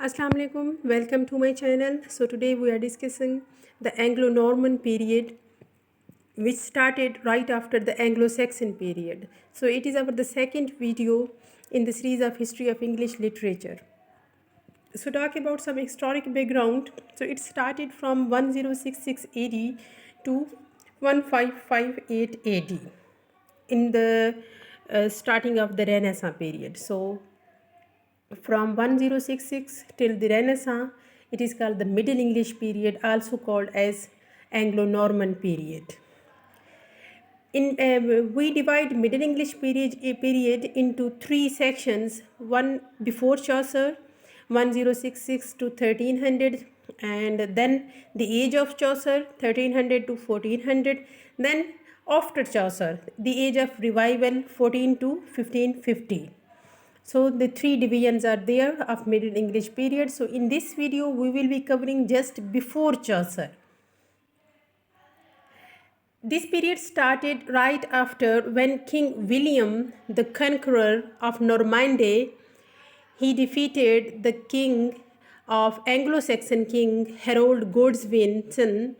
Assalamu alaikum, welcome to my channel. So today we are discussing the Anglo-Norman period, which started right after the Anglo-Saxon period. So it is our the second video in the series of history of English literature. So talk about some historic background. So it started from 1066 AD to 1558 AD in the starting of the Renaissance period. So from 1066 till the Renaissance, it is called the Middle English period, also called as Anglo-Norman period. We divide Middle English period into three sections: one before Chaucer, 1066 to 1300, and then the age of Chaucer, 1300 to 1400, then after Chaucer, the age of revival, 14 to 1550. So the three divisions are there of Middle English period. So in this video we will be covering just before Chaucer. This period started right after when King William the Conqueror of Normandy, he defeated the king of Anglo-Saxon king Harold Godwinson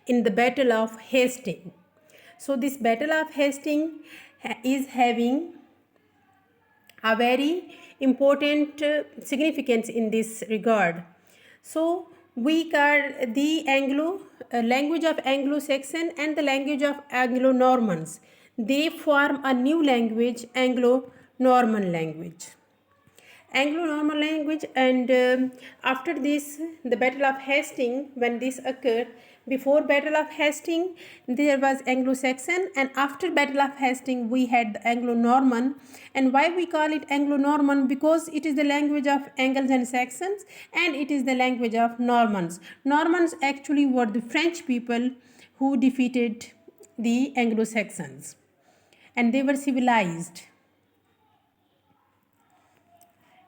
in the Battle of Hastings. So this Battle of Hastings is having a very important significance in this regard. So we call the language of Anglo-Saxon and the language of Anglo-Normans. They form a new language, Anglo-Norman language. Anglo-Norman language, and after this, the Battle of Hastings, when this occurred, before Battle of Hastings, there was Anglo-Saxon, and after Battle of Hastings, we had the Anglo-Norman. And why we call it Anglo-Norman? Because it is the language of Angles and Saxons, and it is the language of Normans. Normans actually were the French people who defeated the Anglo-Saxons, and they were civilized.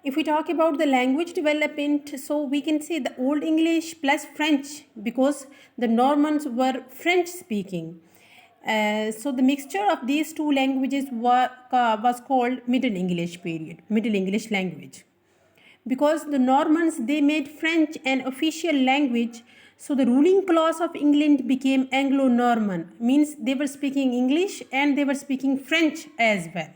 If we talk about the language development, so we can say the Old English plus French, because the Normans were French speaking. So the mixture of these two languages was called Middle English period, Middle English language. Because the Normans, they made French an official language, so the ruling class of England became Anglo-Norman, means they were speaking English and they were speaking French as well.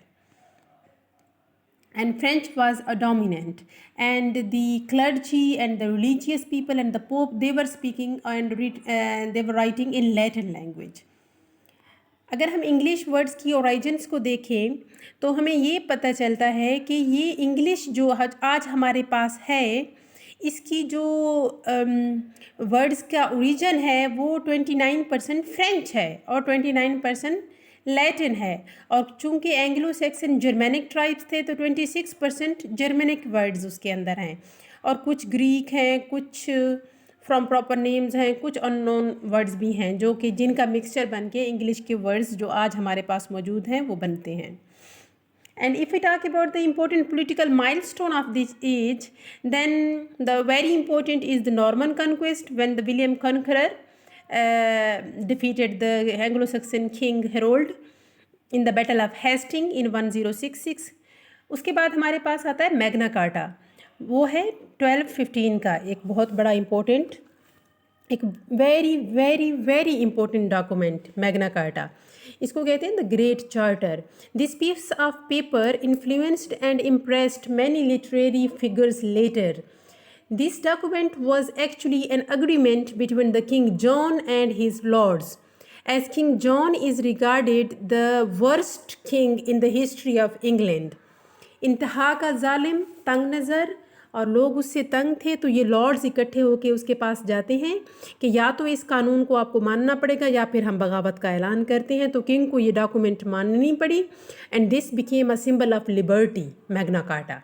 And French was a dominant, and the clergy and the religious people and the Pope, they were speaking and they were writing in Latin language. अगर हम English words की origins को देखें तो हमें ये पता चलता है कि ये इंग्लिश जो आज हमारे पास है, इसकी जो वर्ड्स का ओरिजिन है वो 29% फ्रेंच है और 29% लैटिन है, और चूंकि एंग्लो सैक्सन जर्मेनिक ट्राइब्स थे तो 26% जर्मेनिक वर्ड्स उसके अंदर हैं, और कुछ ग्रीक हैं, कुछ फ्रॉम प्रॉपर नेम्स हैं, कुछ अननोन वर्ड्स भी हैं जो कि जिनका मिक्सचर बन के इंग्लिश के वर्ड्स जो आज हमारे पास मौजूद हैं वो बनते हैं. And if we talk about the important political milestone of this age, then the very important is the Norman conquest, when the William Conqueror defeated the Anglo-Saxon king Harold in the Battle of Hastings in 1066. उसके बाद हमारे पास आता है Magna carta, वो है 1215 का एक बहुत बड़ा इम्पोर्टेंट, एक very very very important document Magna Carta. इसको कहते हैं the Great Charter. This piece of paper influenced and impressed many literary figures later. This document was actually an agreement between the King John and his lords, as King John is regarded the worst king in the history of England. इंतहा का जालिम, तंग नज़र, और लोग उससे तंग थे, तो ये लॉर्ड्स इकट्ठे होकर उसके पास जाते हैं कि या तो इस कानून को आपको मानना पड़ेगा या फिर हम बगावत का ऐलान करते हैं. तो किंग को ये डॉक्यूमेंट माननी पड़ी, and this became a symbol of liberty, Magna Carta.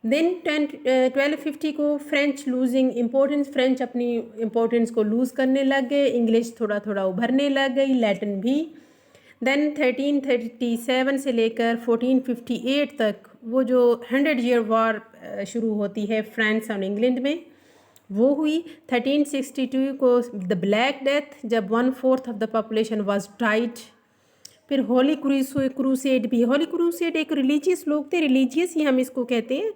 Then 1250 को फ्रेंच लूजिंग इम्पोर्टेंस, फ्रेंच अपनी इम्पोर्टेंस को लूज़ करने लग गए, इंग्लिश थोड़ा थोड़ा उभरने लग गई, लैटिन भी. देन 1337 से लेकर 1458 तक वो जो 100 ईयर वॉर शुरू होती है फ्रांस और इंग्लैंड में, वो हुई. 1362 को द ब्लैक डेथ, जब 1/4 of the population was died. फिर होली क्रूसेड भी. होली क्रूसेड एक रिलीजियस लोग थे, रिलीजियस ही हम इसको कहते हैं,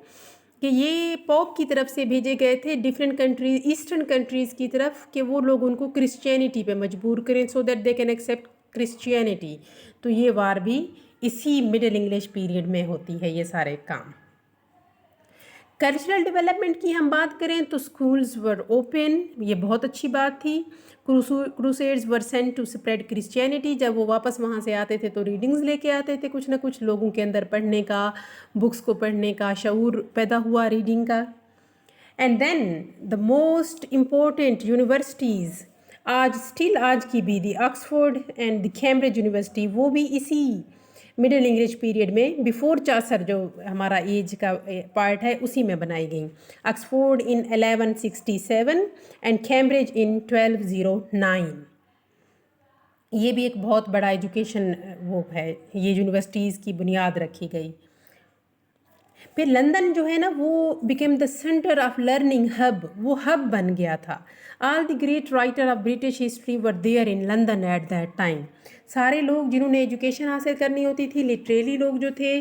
कि ये पोप की तरफ से भेजे गए थे डिफरेंट कंट्रीज, ईस्टर्न कंट्रीज़ की तरफ, कि वो लोग उनको क्रिश्चियनिटी पे मजबूर करें so that they can accept Christianity. तो ये वार भी इसी मिडिल इंग्लिश पीरियड में होती है ये सारे काम। कल्चरल डेवलपमेंट की हम बात करें तो स्कूल्स वर ओपन, ये बहुत अच्छी बात थी। Crusades were sent to spread Christianity, जब वो वापस वहाँ से आते थे तो रीडिंग्स लेके आते थे, कुछ ना कुछ लोगों के अंदर पढ़ने का, बुक्स को पढ़ने का शऊर पैदा हुआ रीडिंग का। And then the most important universities आज की भी, the Oxford and the Cambridge university, वो भी इसी मिडिल इंग्लिश पीरियड में बिफोर चासर जो हमारा एज का पार्ट है उसी में बनाई गई। ऑक्सफोर्ड इन 1167 एंड कैम्ब्रिज इन 1209। ये भी एक बहुत बड़ा एजुकेशन वो है, ये यूनिवर्सिटीज़ की बुनियाद रखी गई। फिर लंदन जो है ना वो became the centre of learning hub, वो हब बन गया था। All the great writer of British history were there in London at that time. सारे लोग जिन्होंने एजुकेशन हासिल करनी होती थी, लिटरेरी लोग जो थे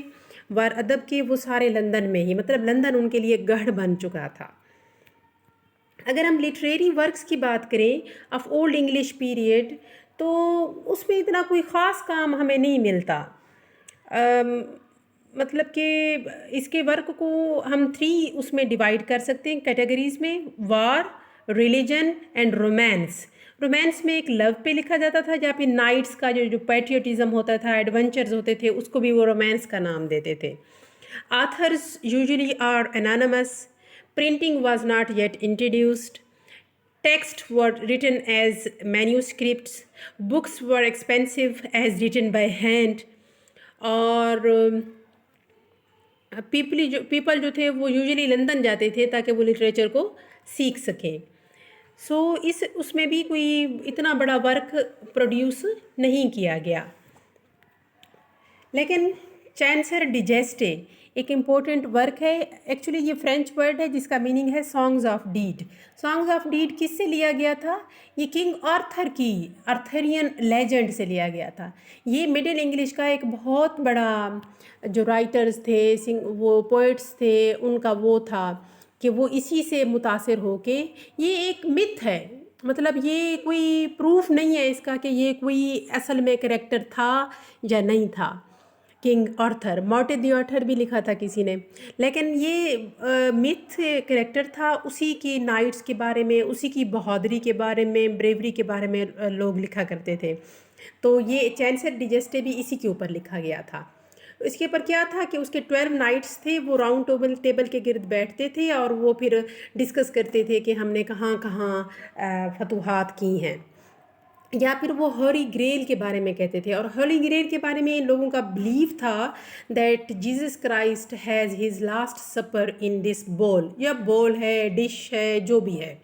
वर अदब के, वो सारे लंदन में ही, मतलब लंदन उनके लिए गढ़ बन चुका था। अगर हम लिटरेरी वर्क्स की बात करें ऑफ ओल्ड इंग्लिश पीरियड, तो उसमें इतना कोई ख़ास काम हमें नहीं मिलता। मतलब कि इसके वर्क को हम 3 उसमें डिवाइड कर सकते हैं कैटेगरीज में, वार, रिलीजन एंड रोमांस। रोमांस में एक लव पे लिखा जाता था, जहाँ पे नाइट्स का जो पैट्रियोटिज्म होता था, एडवेंचर्स होते थे, उसको भी वो रोमांस का नाम देते थे। Authors usually are anonymous, printing was not yet introduced, texts were written as manuscripts, books were expensive as written by hand, और पीपल जो थे वो यूजुअली लंदन जाते थे ताकि वो लिटरेचर को सीख सकें। सो इस उसमें भी कोई इतना बड़ा वर्क प्रोड्यूस नहीं किया गया। लेकिन चांसर डिजेस्टे एक इम्पोर्टेंट वर्क है। एक्चुअली ये फ्रेंच वर्ड है जिसका मीनिंग है songs of deed. Songs of deed किससे लिया गया था? ये किंग आर्थर की आर्थरियन लेजेंड से लिया गया था। ये मिडिल इंग्लिश का एक बहुत बड़ा जो राइटर्स थे, वो पोइट्स थे, उनका वो था कि वो इसी से मुतासिर होके, ये एक मिथ है, मतलब ये कोई प्रूफ नहीं है इसका कि ये कोई असल में कैरेक्टर था या नहीं था। King Arthur, Morton the Arthur भी लिखा था किसी ने, लेकिन ये मिथ कैरेक्टर था। उसी की नाइट्स के बारे में, उसी की बहादुरी के बारे में, ब्रेवरी के बारे में लोग लिखा करते थे। तो ये चांसर डिजेस्टे भी इसी के ऊपर लिखा गया था। इसके ऊपर क्या था कि उसके 12 नाइट्स थे, वो राउंड टेबल के गिर्द बैठते थे और वो फिर डिस्कस करते थे कि हमने कहाँ कहाँ फतूहात की हैं, या फिर वो हॉली ग्रेल के बारे में कहते थे। और हॉली ग्रेल के बारे में इन लोगों का बिलीव था that Jesus Christ has his last supper in this bowl, या बोल है, डिश है, जो भी है,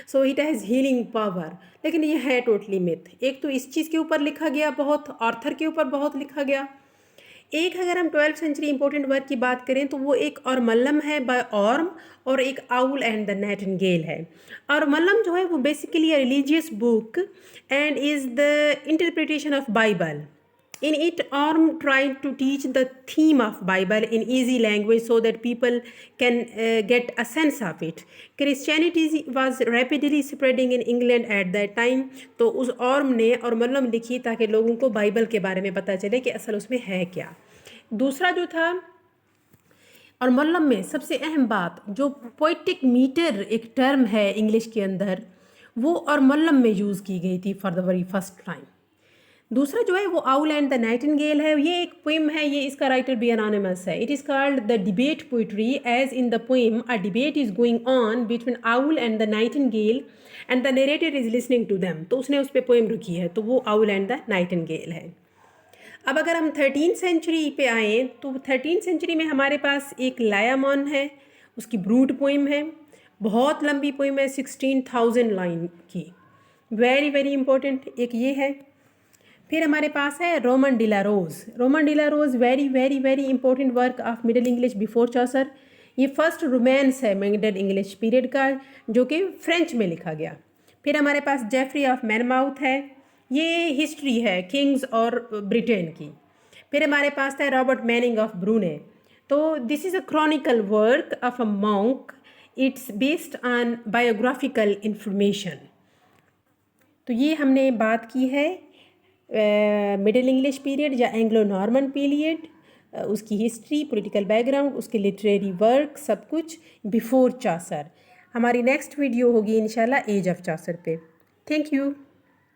so it has healing power. लेकिन ये है टोटली मिथ। एक तो इस चीज़ के ऊपर लिखा गया बहुत, आर्थर के ऊपर बहुत लिखा गया। एक अगर हम 12th सेंचुरी इंपॉर्टेंट वर्क की बात करें तो वो एक और मल्लम है बाय ऑर्म, और एक आउल एंड द नाइटिंगेल है। और मल्लम जो है वो basically religious book and is the interpretation of Bible. In it, Orm tried to teach the theme of Bible in easy language so that people can get a sense of it. Christianity was rapidly spreading in England at that time. तो उस arm ने और मल्लम लिखी ताकि लोगों को Bible के बारे में पता चले कि असल उसमें है क्या। दूसरा जो था, और मल्लम में सबसे अहम बात, जो पोइटिक मीटर एक टर्म है इंग्लिश के अंदर, वो और मल्लम में यूज़ की गई थी for the very first time. दूसरा जो है वो आउल एंड द नाइटिंगेल है। ये एक पोइम है, ये इसका राइटर भी अनोनिमस है। It is called the debate poetry, as in the poem a debate is going on between owl and the nightingale and the narrator is listening to them. तो उसने उस पर पोइम रखी है, तो वो आउल एंड द नाइटिंगेल है। अब अगर हम 13th सेंचुरी पे आएँ तो 13th सेंचुरी में हमारे पास एक लायामॉन है, उसकी ब्रूड पोइम है, बहुत लंबी पोइम है, 16,000 लाइन की, वेरी वेरी इंपॉर्टेंट एक ये है। फिर हमारे पास है Roman de la Rose. Roman de la Rose very very very important work of middle English before Chaucer. ये फर्स्ट रोमांस है मिडिल इंग्लिश पीरियड का, जो कि फ्रेंच में लिखा गया। फिर हमारे पास जेफरी ऑफ मैनमाउथ है, ये हिस्ट्री है किंग्स और ब्रिटेन की। फिर हमारे पास है रॉबर्ट मैनिंग ऑफ ब्रूने, तो this is a Chronicle work of a monk, it's based on biographical information. तो ये हमने बात की है मिडिल इंग्लिश पीरियड या एंग्लो नॉर्मन पीरियड, उसकी हिस्ट्री, पॉलिटिकल बैकग्राउंड, उसके लिटरेरी वर्क, सब कुछ बिफोर चासर। हमारी नेक्स्ट वीडियो होगी इंशाल्लाह एज ऑफ चासर पे। Thank you.